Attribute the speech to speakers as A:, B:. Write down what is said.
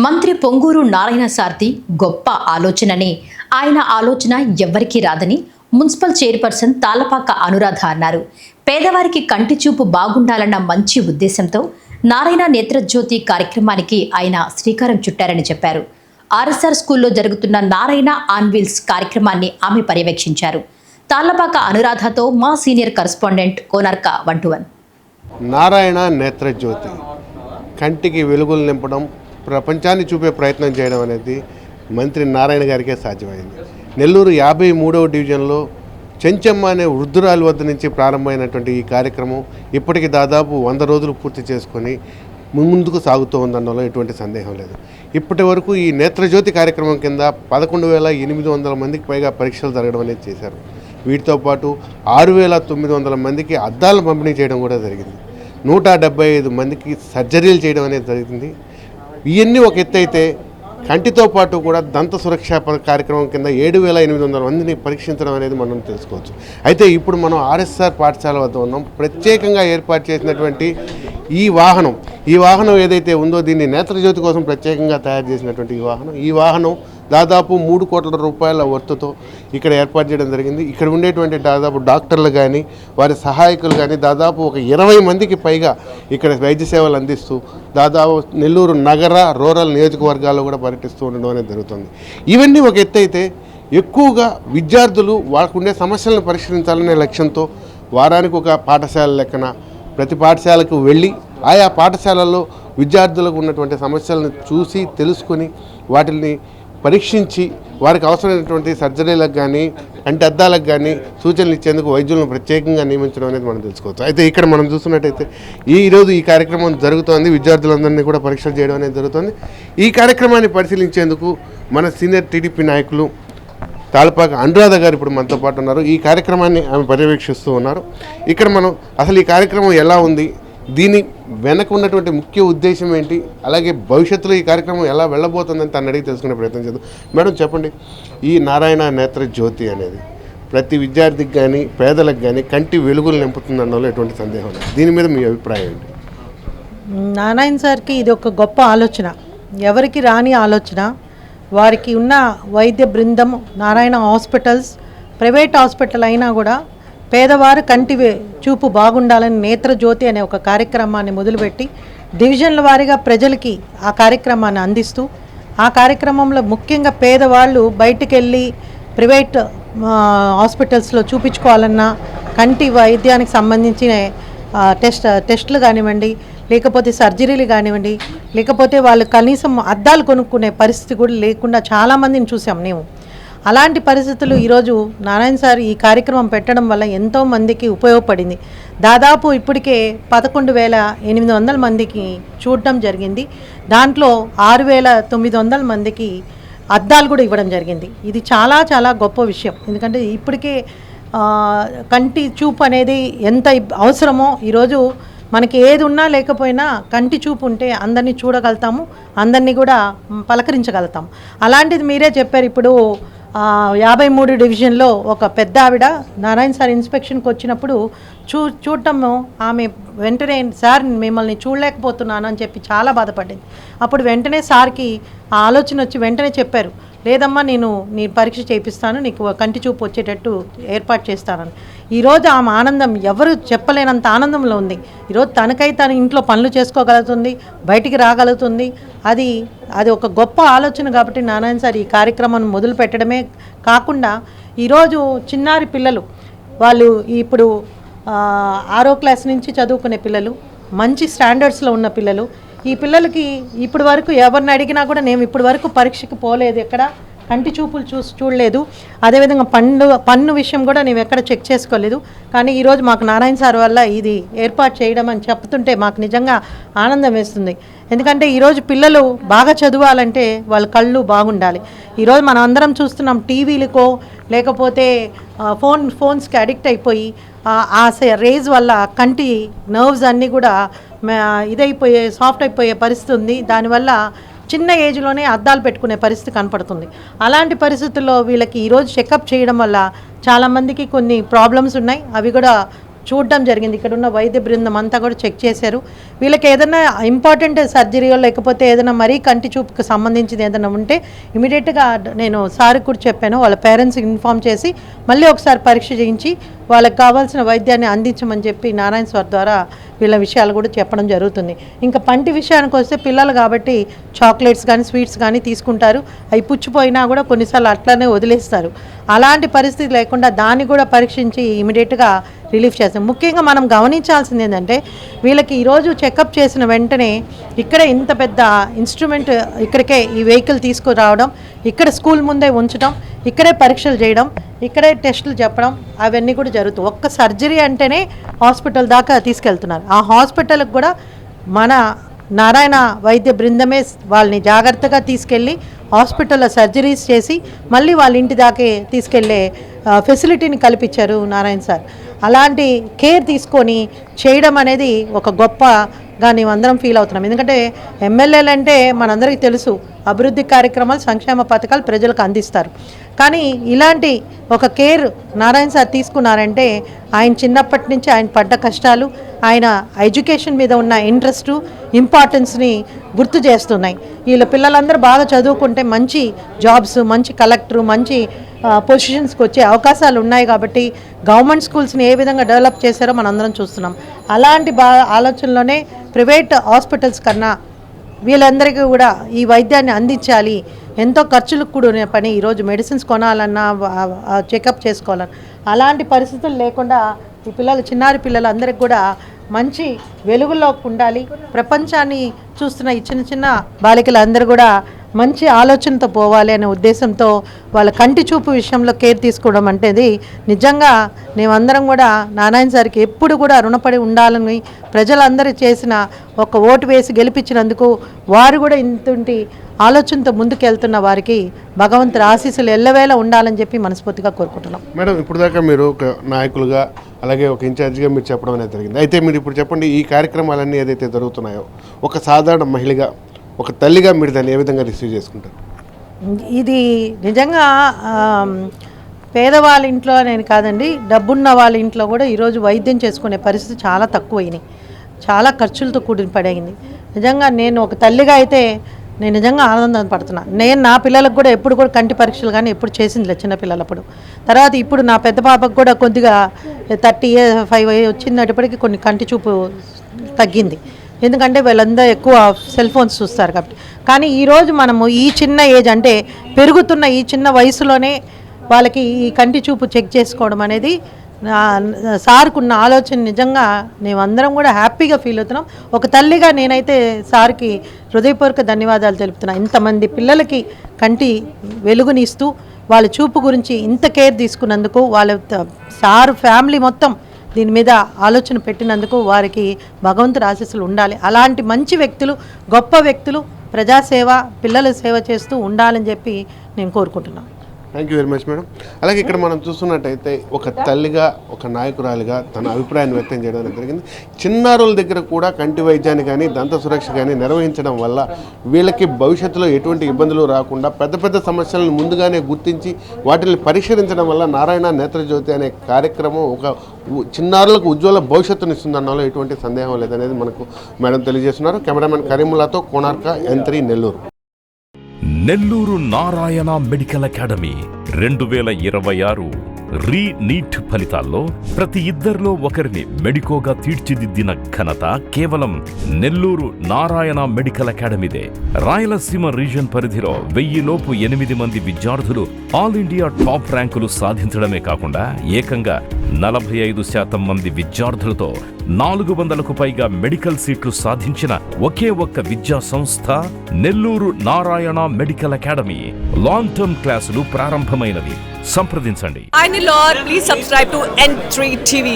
A: మంత్రి పొంగూరు నారాయణ సారథి గొప్ప ఆలోచనని ఆయన ఆలోచన ఎవ్వరికీ రాదని మున్సిపల్ చైర్పర్సన్ తాళ్లపాక అనురాధ అన్నారు. పేదవారికి కంటి చూపు బాగుండాలన్న మంచి ఉద్దేశంతో నారాయణ నేత్రజ్యోతి కార్యక్రమానికి ఆయన శ్రీకారం చుట్టారని చెప్పారు. ఆర్ఎస్ఆర్ స్కూల్లో జరుగుతున్న నారాయణ ఆన్ వీల్స్ కార్యక్రమాన్ని ఆమె పర్యవేక్షించారు. తాళ్లపాక అనురాధతో మా సీనియర్ కరెస్పాండెంట్ కోనార్క 1-1.
B: నారాయణ నేత్రజ్యోతి కంటికి వెలుగులు నింపడం, ప్రపంచాన్ని చూపే ప్రయత్నం చేయడం అనేది మంత్రి నారాయణ గారికే సాధ్యమైంది. నెల్లూరు 53వ డివిజన్లో చెంచమ్మ అనే వృద్ధురాలి వద్ద నుంచి ప్రారంభమైనటువంటి ఈ కార్యక్రమం ఇప్పటికి దాదాపు 100 రోజులు పూర్తి చేసుకొని ముందుకు సాగుతూ ఉందన్నలో ఎటువంటి సందేహం లేదు. ఇప్పటి వరకు ఈ నేత్రజ్యోతి కార్యక్రమం కింద 11,800 మందికి పైగా పరీక్షలు జరగడం అనేది చేశారు. వీటితో పాటు 6,900 మందికి అద్దాలను పంపిణీ చేయడం కూడా జరిగింది. 175 మందికి సర్జరీలు చేయడం అనేది జరిగింది. ఇవన్నీ ఒక ఎత్తు అయితే కంటితో పాటు కూడా దంత సురక్ష కార్యక్రమం కింద 7,800 మందిని పరీక్షించడం అనేది మనం తెలుసుకోవచ్చు. అయితే ఇప్పుడు మనం ఆర్ఎస్ఆర్ పాఠశాల వద్ద ఉన్నాం. ప్రత్యేకంగా ఏర్పాటు చేసినటువంటి ఈ వాహనం ఏదైతే ఉందో దీన్ని నేత్రజ్యోతి కోసం ప్రత్యేకంగా తయారు చేసినటువంటి ఈ వాహనం దాదాపు 3 కోట్ల రూపాయల వర్తుతో ఇక్కడ ఏర్పాటు చేయడం జరిగింది. ఇక్కడ ఉండేటువంటి దాదాపు డాక్టర్లు కానీ వారి సహాయకులు కానీ దాదాపు ఒక 20 మందికి పైగా ఇక్కడ వైద్య సేవలు అందిస్తూ దాదాపు నెల్లూరు నగర రూరల్ నియోజకవర్గాల్లో కూడా పర్యటిస్తూ ఉండడం అనేది జరుగుతుంది. ఇవన్నీ ఒక ఎత్తు అయితే ఎక్కువగా విద్యార్థులు వాళ్ళకుండే సమస్యలను పరిష్కరించాలనే లక్ష్యంతో వారానికి ఒక పాఠశాల లెక్కన ప్రతి పాఠశాలకు వెళ్ళి ఆయా పాఠశాలల్లో విద్యార్థులకు ఉన్నటువంటి సమస్యలను చూసి తెలుసుకొని వాటిని పరీక్షించి వారికి అవసరమైనటువంటి సర్జరీలకు కానీ అంటే అద్దాలకు కానీ సూచనలు ఇచ్చేందుకు వైద్యులను ప్రత్యేకంగా నియమించడం అనేది మనం తెలుసుకోవచ్చు. అయితే ఇక్కడ మనం చూస్తున్నట్టయితే ఈరోజు ఈ కార్యక్రమం జరుగుతోంది. విద్యార్థులందరినీ కూడా పరీక్షలు చేయడం అనేది జరుగుతుంది. ఈ కార్యక్రమాన్ని పరిశీలించేందుకు మన సీనియర్ టీడీపీ నాయకులు తాళ్లపాక అనురాధ గారు ఇప్పుడు మనతో పాటు ఉన్నారు. ఈ కార్యక్రమాన్ని ఆమె పర్యవేక్షిస్తూ ఉన్నారు. ఇక్కడ మనం అసలు ఈ కార్యక్రమం ఎలా ఉంది, దీని వెనక ఉన్నటువంటి ముఖ్య ఉద్దేశం ఏంటి, అలాగే భవిష్యత్తులో ఈ కార్యక్రమం ఎలా వెళ్ళబోతుందని తను అడిగి తెలుసుకునే ప్రయత్నం చేద్దాం. మేడం చెప్పండి, ఈ నారాయణ నేత్ర జ్యోతి అనేది ప్రతి విద్యార్థికి కానీ పేదలకు కానీ కంటి వెలుగులు నింపుతుందన్నలో ఎటువంటి సందేహం లేదు. దీని మీద మీ అభిప్రాయం ఏంటి?
C: నారాయణ సార్కి ఇది ఒక గొప్ప ఆలోచన, ఎవరికి రాని ఆలోచన. వారికి ఉన్న వైద్య బృందం నారాయణ హాస్పిటల్స్ ప్రైవేట్ హాస్పిటల్ అయినా కూడా పేదవారు కంటి చూపు బాగుండాలని నేత్రజ్యోతి అనే ఒక కార్యక్రమాన్ని మొదలుపెట్టి డివిజన్ల వారీగా ప్రజలకి ఆ కార్యక్రమాన్ని అందిస్తూ ఆ కార్యక్రమంలో ముఖ్యంగా పేదవాళ్ళు బయటికి వెళ్ళి ప్రైవేట్ హాస్పిటల్స్లో చూపించుకోవాలన్నా కంటి వైద్యానికి సంబంధించిన టెస్టులు కానివ్వండి, లేకపోతే సర్జరీలు కానివ్వండి, లేకపోతే వాళ్ళు కనీసం అద్దాలు కొనుక్కునే పరిస్థితి కూడా లేకుండా చాలామందిని చూసాం మేము. అలాంటి పరిస్థితులు ఈరోజు నారాయణ సార్ ఈ కార్యక్రమం పెట్టడం వల్ల ఎంతో మందికి ఉపయోగపడింది. దాదాపు ఇప్పటికే 11,800 మందికి చూడటం జరిగింది. దాంట్లో 6,900 మందికి అద్దాలు కూడా ఇవ్వడం జరిగింది. ఇది చాలా చాలా గొప్ప విషయం. ఎందుకంటే ఇప్పటికే కంటి చూపు అనేది ఎంత అవసరమో ఈరోజు మనకి ఏది ఉన్నా లేకపోయినా కంటి చూపు ఉంటే అందరినీ చూడగలుగుతాము, అందరినీ కూడా పలకరించగలుగుతాం. అలాంటిది మీరే చెప్పారు. ఇప్పుడు 53 డివిజన్లో ఒక పెద్ద ఆవిడ నారాయణ సార్ ఇన్స్పెక్షన్కి వచ్చినప్పుడు చూడటము ఆమె వెంటనే సార్ మిమ్మల్ని చూడలేకపోతున్నాను అని చెప్పి చాలా బాధపడింది. అప్పుడు వెంటనే సార్కి ఆ ఆలోచన వచ్చి వెంటనే చెప్పారు, లేదమ్మా నేను నీ పరీక్ష చేయిస్తాను, నీకు కంటి చూపు వచ్చేటట్టు ఏర్పాటు చేస్తానని. ఈరోజు ఆమె ఆనందం ఎవరు చెప్పలేనంత ఆనందంలో ఉంది. ఈరోజు తనకై తన ఇంట్లో పనులు చేసుకోగలుగుతుంది, బయటికి రాగలుగుతుంది. అది ఒక గొప్ప ఆలోచన. కాబట్టి నారాయణ సార్ ఈ కార్యక్రమాన్ని మొదలు పెట్టడమే కాకుండా ఈరోజు చిన్నారి పిల్లలు వాళ్ళు ఇప్పుడు 6వ క్లాస్ నుంచి చదువుకునే పిల్లలు, మంచి స్టాండర్డ్స్లో ఉన్న పిల్లలు, ఈ పిల్లలకి ఇప్పటి వరకు ఎవరిని అడిగినా కూడా నేను ఇప్పటి వరకు పరీక్షకి పోలేదు, ఎక్కడ కంటి చూపులు చూడలేదు, అదేవిధంగా పన్ను విషయం కూడా నేను ఎక్కడ చెక్ చేసుకోలేదు. కానీ ఈరోజు మాకు నారాయణ సార్ వల్ల ఇది ఏర్పాటు చేయడం అని చెప్తుంటే మాకు నిజంగా ఆనందం వేస్తుంది. ఎందుకంటే ఈరోజు పిల్లలు బాగా చదవాలంటే వాళ్ళ కళ్ళు బాగుండాలి. ఈరోజు మనం అందరం చూస్తున్నాం, టీవీలకో లేకపోతే ఫోన్స్కి అడిక్ట్ అయిపోయి ఆ రేజ్ వల్ల కంటి నర్వ్స్ అన్నీ కూడా సాఫ్ట్ అయిపోయే పరిస్థితి ఉంది. దానివల్ల చిన్న ఏజ్లోనే అద్దాలు పెట్టుకునే పరిస్థితి కనపడుతుంది. అలాంటి పరిస్థితుల్లో వీళ్ళకి ఈరోజు చెకప్ చేయడం వల్ల చాలామందికి కొన్ని ప్రాబ్లమ్స్ ఉన్నాయి, అవి కూడా చూడడం జరిగింది. ఇక్కడ ఉన్న వైద్య బృందం అంతా కూడా చెక్ చేశారు. వీళ్ళకి ఏదైనా ఇంపార్టెంట్ సర్జరీయో లేకపోతే ఏదైనా మరీ కంటి చూపుకి సంబంధించింది ఏదైనా ఉంటే ఇమీడియట్గా నేను సార్కి కూడా చెప్పాను, వాళ్ళ పేరెంట్స్కి ఇన్ఫామ్ చేసి మళ్ళీ ఒకసారి పరీక్ష చేయించి వాళ్ళకి కావాల్సిన వైద్యాన్ని అందించమని చెప్పి నారాయణ సార్ ద్వారా వీళ్ళ విషయాలు కూడా చెప్పడం జరుగుతుంది. ఇంకా పంటి విషయానికి వస్తే పిల్లలు కాబట్టి చాక్లెట్స్ కానీ స్వీట్స్ కానీ తీసుకుంటారు, అవి పుచ్చిపోయినా కూడా కొన్నిసార్లు అట్లనే వదిలేస్తారు. అలాంటి పరిస్థితి లేకుండా దాన్ని కూడా పరీక్షించి ఇమీడియట్గా రిలీఫ్ చేస్తాం. ముఖ్యంగా మనం గమనించాల్సింది ఏంటంటే వీళ్ళకి ఈరోజు చెకప్ చేసిన వెంటనే ఇక్కడే ఇంత పెద్ద ఇన్స్ట్రుమెంట్ ఇక్కడికే ఈ వెహికల్ తీసుకురావడం, ఇక్కడ స్కూల్ ముందే ఉంచడం, ఇక్కడే పరీక్షలు చేయడం, ఇక్కడే టెస్టులు చెప్పడం అవన్నీ కూడా జరుగుతాయి. ఒక్క సర్జరీ అంటేనే హాస్పిటల్ దాకా తీసుకెళ్తున్నారు. ఆ హాస్పిటల్కి కూడా మన నారాయణ వైద్య బృందమే వాళ్ళని జాగ్రత్తగా తీసుకెళ్ళి హాస్పిటల్లో సర్జరీస్ చేసి మళ్ళీ వాళ్ళ ఇంటి దాకే తీసుకెళ్లే ఫెసిలిటీని కల్పించారు నారాయణ సార్. అలాంటి కేర్ తీసుకొని చేయడం అనేది ఒక గొప్పగా మేమందరం ఫీల్ అవుతున్నాం. ఎందుకంటే ఎమ్మెల్యేలు అంటే మనందరికీ తెలుసు, అభివృద్ధి కార్యక్రమాలు సంక్షేమ పథకాలు ప్రజలకు అందిస్తారు. కానీ ఇలాంటి ఒక కేర్ నారాయణ సార్ తీసుకున్నారంటే ఆయన చిన్నప్పటి నుంచి ఆయన పడ్డ కష్టాలు, ఆయన ఎడ్యుకేషన్ మీద ఉన్న ఇంట్రెస్టు, ఇంపార్టెన్స్ని గుర్తు చేస్తున్నాయి. వీళ్ళ పిల్లలందరూ బాగా చదువుకుంటే మంచి జాబ్స్, మంచి కలెక్టరు, మంచి పొజిషన్స్కి వచ్చే అవకాశాలు ఉన్నాయి. కాబట్టి గవర్నమెంట్ స్కూల్స్ని ఏ విధంగా డెవలప్ చేశారో మనందరం చూస్తున్నాం. అలాంటి ఆలోచనలోనే ప్రైవేట్ హాస్పిటల్స్ కన్నా వీళ్ళందరికీ కూడా ఈ వైద్యాన్ని అందించాలి. ఎంతో ఖర్చులకు కూడిన పని. ఈరోజు మెడిసిన్స్ కొనాలన్నా చెకప్ చేసుకోవాలన్నా అలాంటి పరిస్థితులు లేకుండా ఈ పిల్లలు, చిన్నారి పిల్లలు అందరికి కూడా మంచి వెలుగులోకి ఉండాలి. ప్రపంచాన్ని చూస్తున్న ఈ చిన్న చిన్న బాలికలు అందరూ కూడా మంచి ఆలోచనతో పోవాలి అనే ఉద్దేశంతో వాళ్ళ కంటి చూపు విషయంలో కేర్ తీసుకోవడం అంటే నిజంగా మేమందరం కూడా నారాయణ సార్కి ఎప్పుడు కూడా రుణపడి ఉండాలని, ప్రజలందరూ చేసిన ఒక ఓటు వేసి గెలిపించినందుకు వారు కూడా ఇంటి ఆలోచనతో ముందుకెళ్తున్న వారికి భగవంతుడి ఆశీస్సులు ఎల్లవేళ ఉండాలని చెప్పి మనస్ఫూర్తిగా కోరుకుంటున్నాం.
B: మేడం, ఇప్పుడు దాకా మీరు ఒక నాయకులుగా అలాగే ఒక ఇన్ఛార్జిగా మీరు చెప్పడం అనేది జరిగింది. అయితే మీరు ఇప్పుడు చెప్పండి, ఈ కార్యక్రమాలన్నీ ఏదైతే జరుగుతున్నాయో ఒక సాధారణ మహిళగా, ఒక తల్లిగా మీరు దాన్ని ఏ విధంగా రిసీవ్ చేసుకుంటారు?
C: ఇది నిజంగా పేదవాళ్ళ ఇంట్లో నేను కాదండి, డబ్బున్న వాళ్ళ ఇంట్లో కూడా ఈరోజు వైద్యం చేసుకునే పరిస్థితి చాలా తక్కువైనాయి. చాలా ఖర్చులతో కూడిన పడైంది. నిజంగా నేను ఒక తల్లిగా అయితే నేను నిజంగా ఆనందం పడుతున్నాను. నేను నా పిల్లలకు కూడా ఎప్పుడు కూడా కంటి పరీక్షలు కానీ ఎప్పుడు చేసిందిలే చిన్నపిల్లలప్పుడు. తర్వాత ఇప్పుడు నా పెద్ద పాపకు కూడా కొద్దిగా 35 వచ్చినప్పటికీ కొన్ని కంటి చూపు తగ్గింది. ఎందుకంటే వీళ్ళందరూ ఎక్కువ సెల్ ఫోన్స్ చూస్తారు కాబట్టి. కానీ ఈరోజు మనము ఈ చిన్న ఏజ్ అంటే పెరుగుతున్న ఈ చిన్న వయసులోనే వాళ్ళకి ఈ కంటి చూపు చెక్ చేసుకోవడం అనేది సార్కున్న ఆలోచన నిజంగా మేమందరం కూడా హ్యాపీగా ఫీల్ అవుతున్నాం. ఒక తల్లిగా నేనైతే సార్కి హృదయపూర్వక ధన్యవాదాలు తెలుపుతున్నాను. ఇంతమంది పిల్లలకి కంటి వెలుగునిస్తూ వాళ్ళ చూపు గురించి ఇంత కేర్ తీసుకున్నందుకు, వాళ్ళ సార్ ఫ్యామిలీ మొత్తం దీని మీద ఆలోచన పెట్టినందుకు వారికి భగవంతుడి ఆశీస్సులు ఉండాలి. అలాంటి మంచి వ్యక్తులు, గొప్ప వ్యక్తులు ప్రజాసేవ, పిల్లల సేవ చేస్తూ ఉండాలని చెప్పి నేను కోరుకుంటున్నాను.
B: Thank you very much madam. అలాగే ఇక్కడ మనం చూస్తున్నట్టయితే ఒక తల్లిగా, ఒక నాయకురాలిగా తన అభిప్రాయాన్ని వ్యక్తం చేయడం జరిగింది. చిన్నారుల దగ్గర కూడా కంటి వైద్యాన్ని కానీ దంత సురక్ష కానీ నిర్వహించడం వల్ల వీళ్ళకి భవిష్యత్తులో ఎటువంటి ఇబ్బందులు రాకుండా పెద్ద పెద్ద సమస్యలను ముందుగానే గుర్తించి వాటిని పరిష్కరించడం వల్ల నారాయణ నేత్రజ్యోతి అనే కార్యక్రమం ఒక చిన్నారులకు ఉజ్వల భవిష్యత్తును ఇస్తుందన్నలో ఎటువంటి సందేహం లేదనేది మనకు మేడం తెలియజేస్తున్నారు. కెమెరామెన్ కరీముల్లాతో Konark, N3, Nellore.
D: Nellore Narayana medical academy 2026 re NEET ఫలితాల్లో ప్రతి ఇద్దరిలో ఒకరిని మెడికోగా తీర్చిదిద్దిన ఘనత కేవలం నెల్లూరు నారాయణ మెడికల్ అకాడమీదే. రాయలసీమ రీజన్ పరిధిలో 1000 లోపు 8 మంది విద్యార్థులు ఆల్ ఇండియా టాప్ ర్యాంకులు సాధించడమే కాకుండా ఏకంగా 45% మంది విద్యార్థులతో 400కు పైగా మెడికల్ సీట్లు సాధించిన ఒకే ఒక్క విద్యా సంస్థ Nellore Narayana medical academy. Long term క్లాసులు ప్రారంభమైనవి. సంప్రదించండి.
E: Please subscribe to N3 TV.